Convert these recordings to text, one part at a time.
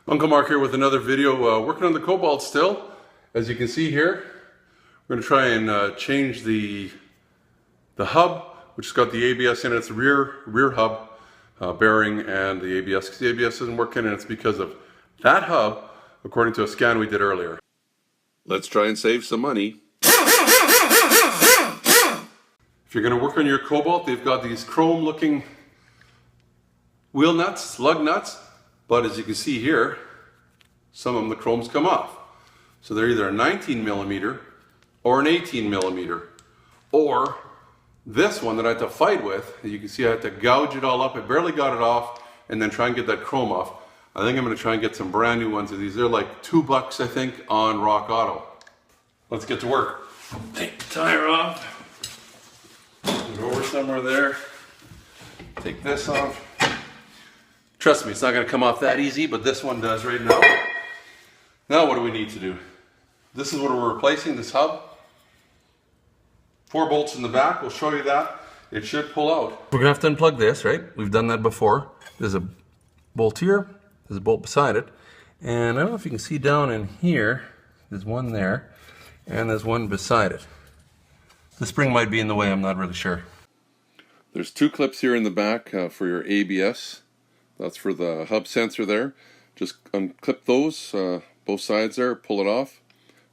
Uncle Mark here with another video, working on the cobalt still. As you can see here, we're going to try and change the hub, which has got the ABS in it. It's a rear hub bearing and the ABS, because the ABS isn't working, and it's because of that hub, according to a scan we did earlier. Let's try and save some money. If you're going to work on your cobalt, they've got these chrome looking wheel nuts, lug nuts, but as you can see here, some of them, the chromes come off. So they're either a 19 millimeter or an 18 millimeter, or this one that I had to fight with. You can see I had to gouge it all up. I barely got it off, and then try and get that chrome off. I think I'm going to try and get some brand new ones of these. They're like $2, I think, on Rock Auto. Let's get to work. Take the tire off. Put it over somewhere there. Take this off. Trust me, it's not going to come off that easy, but this one does right now. Now what do we need to do? This is what we're replacing, this hub. 4 bolts in the back, we'll show you that. It should pull out. We're going to have to unplug this, right? We've done that before. There's a bolt here, there's a bolt beside it. And I don't know if you can see down in here, there's one there, and there's one beside it. The spring might be in the way, I'm not really sure. There's 2 clips here in the back for your ABS. That's for the hub sensor there. Just unclip those, both sides there, pull it off.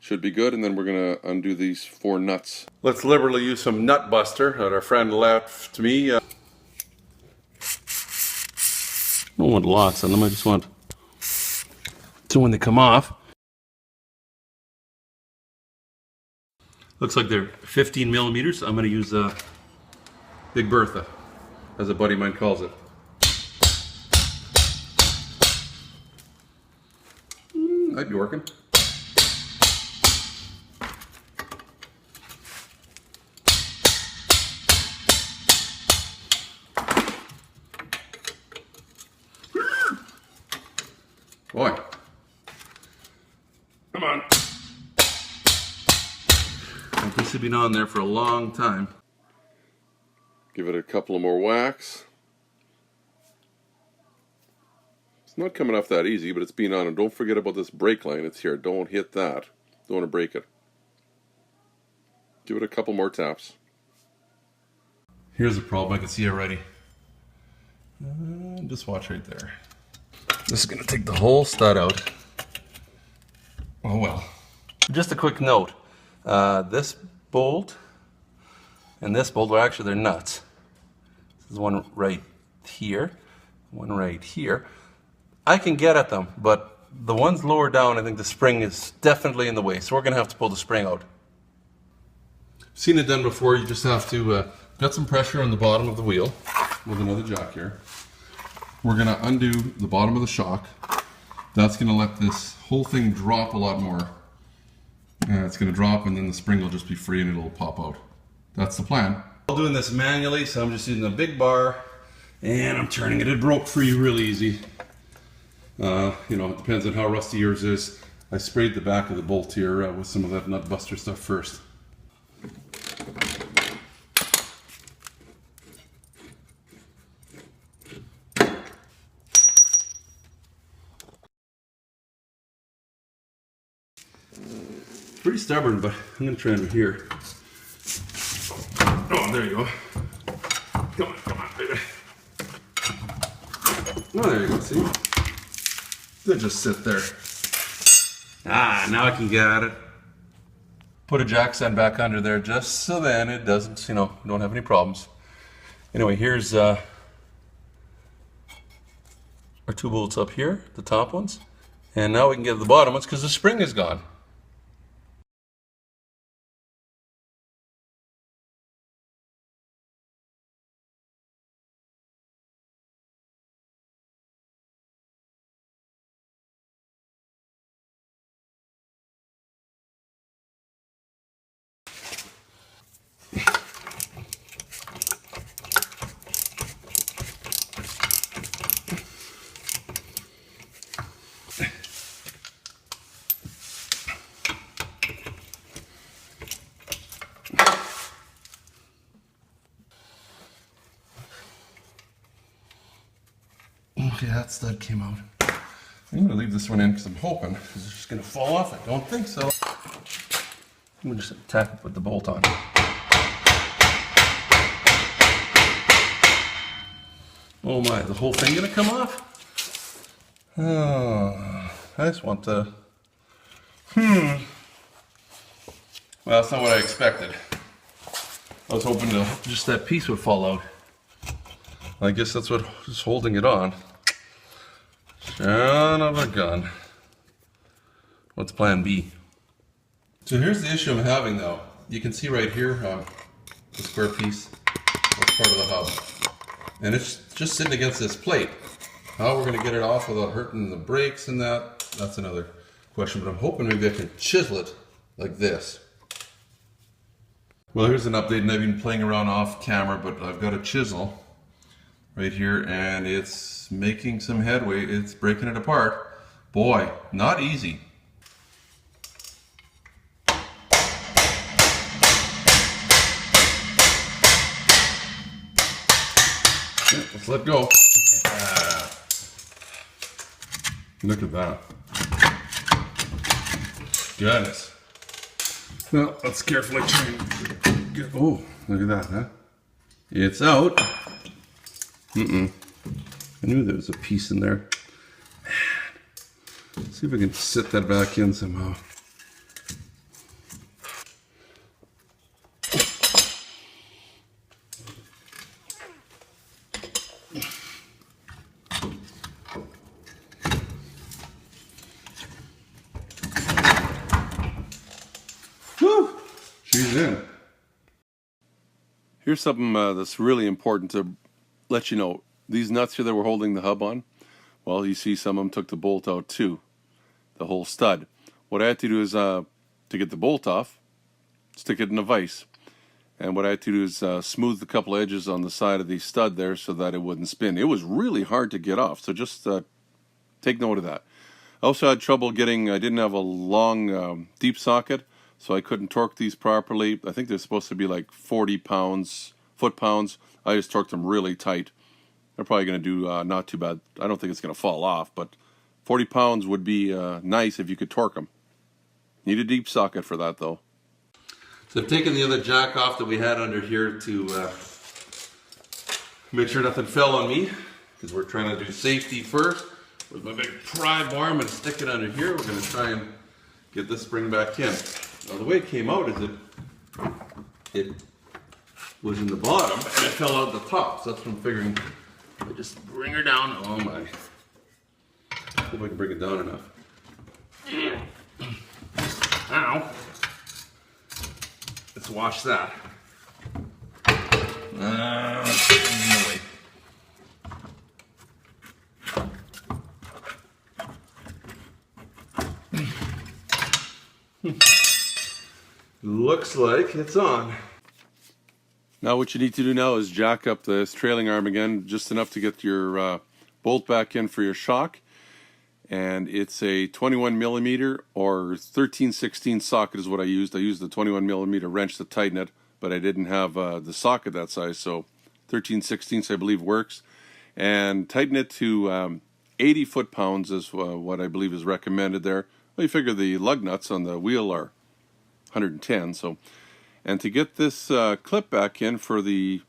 Should be good, and then we're going to undo these 4 nuts. Let's liberally use some nut buster that our friend left to me. I don't want lots of them, I just want so when they come off. Looks like they're 15 millimeters. I'm going to use Big Bertha, as a buddy of mine calls it. Might be working. Boy. Come on. This has been on there for a long time. Give it a couple of more whacks. It's not coming off that easy, but it's been on. And don't forget about this brake line. It's here. Don't hit that. Don't want to break it. Give it a couple more taps. Here's the problem. I can see already. Just watch right there. This is going to take the whole stud out. Oh well. Just a quick note. This bolt and this bolt, well, actually they're nuts. This is one right here, one right here. I can get at them, but the ones lower down, I think the spring is definitely in the way, so we're going to have to pull the spring out. Seen it done before. You just have to get some pressure on the bottom of the wheel with another jock here. We're going to undo the bottom of the shock. That's going to let this whole thing drop a lot more. It's going to drop, and then the spring will just be free and it'll pop out. That's the plan. I'm doing this manually, so I'm just using a big bar and I'm turning it. It broke free real easy. You know, it depends on how rusty yours is. I sprayed the back of the bolt here with some of that nut buster stuff first. Pretty stubborn, but I'm going to try over here. Oh, there you go. Come on, baby. Oh, there you go, see? They'll just sit there. Ah, now I can get at it. Put a jack stand back under there just so then it doesn't, you know, don't have any problems. Anyway, here's our 2 bolts up here, the top ones. And now we can get to the bottom ones because the spring is gone. Okay, that stud came out. I'm going to leave this one in because I'm hoping it's just going to fall off. I don't think so. I'm going to just tack it with the bolt on. Oh my, the whole thing going to come off? Oh, I just want to... Well, that's not what I expected. I was hoping just that piece would fall out. I guess that's what is holding it on. Son of a gun. What's plan B? So here's the issue I'm having though. You can see right here, the square piece, that's part of the hub. And it's just sitting against this plate. How we're gonna get it off without hurting the brakes and that's another question, but I'm hoping maybe I can chisel it like this. Well, here's an update, and I've been playing around off camera, but I've got a chisel right here and it's making some headway. It's breaking it apart. Boy, not easy. Yeah, let's let go. Look at that. Goodness. Well, let's carefully try and get, oh, look at that, huh? It's out. I knew there was a piece in there. Man. Let's see if I can sit that back in somehow. Woo! She's in. Here's something that's really important to let you know. These nuts here that we're holding the hub on, well, you see some of them took the bolt out too, the whole stud. What I had to do is, to get the bolt off, stick it in a vise. And what I had to do is smooth a couple edges on the side of the stud there so that it wouldn't spin. It was really hard to get off, so just take note of that. I also had trouble getting, I didn't have a long deep socket, so I couldn't torque these properly. I think they're supposed to be like 40 pounds, foot-pounds. I just torqued them really tight. They're probably going to do not too bad. I don't think it's going to fall off, but 40 pounds would be nice if you could torque them. Need a deep socket for that, though. So I've taken the other jack off that we had under here to make sure nothing fell on me, because we're trying to do safety first. With my big pry bar, I'm going to stick it under here. We're going to try and get this spring back in. Now the way it came out is it was in the bottom and it fell out the top. So that's what I'm figuring. I just bring her down. Oh my. Hope I can bring it down enough. Ow. Let's wash that. No way. Looks like it's on. Now what you need to do now is jack up this trailing arm again, just enough to get your bolt back in for your shock. And it's a 21mm or 13/16 socket is what I used. I used the 21mm wrench to tighten it, but I didn't have the socket that size, so 13/16 I believe works. And tighten it to 80 foot-pounds is what I believe is recommended there. Well, you figure the lug nuts on the wheel are 110, so. And to get this clip back in for the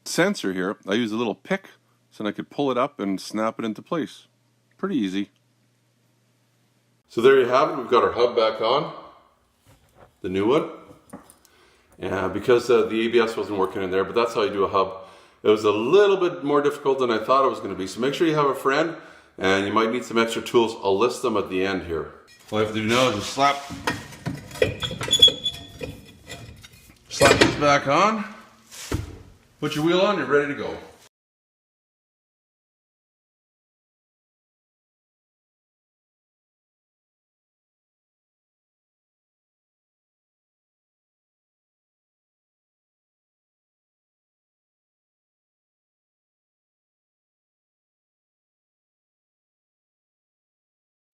sensor here, I use a little pick so I could pull it up and snap it into place. Pretty easy. So there you have it. We've got our hub back on, the new one. And because the ABS wasn't working in there, but that's how you do a hub. It was a little bit more difficult than I thought it was going to be. So make sure you have a friend, and you might need some extra tools. I'll list them at the end here. All I have to do now is just slap this back on, put your wheel on, you're ready to go.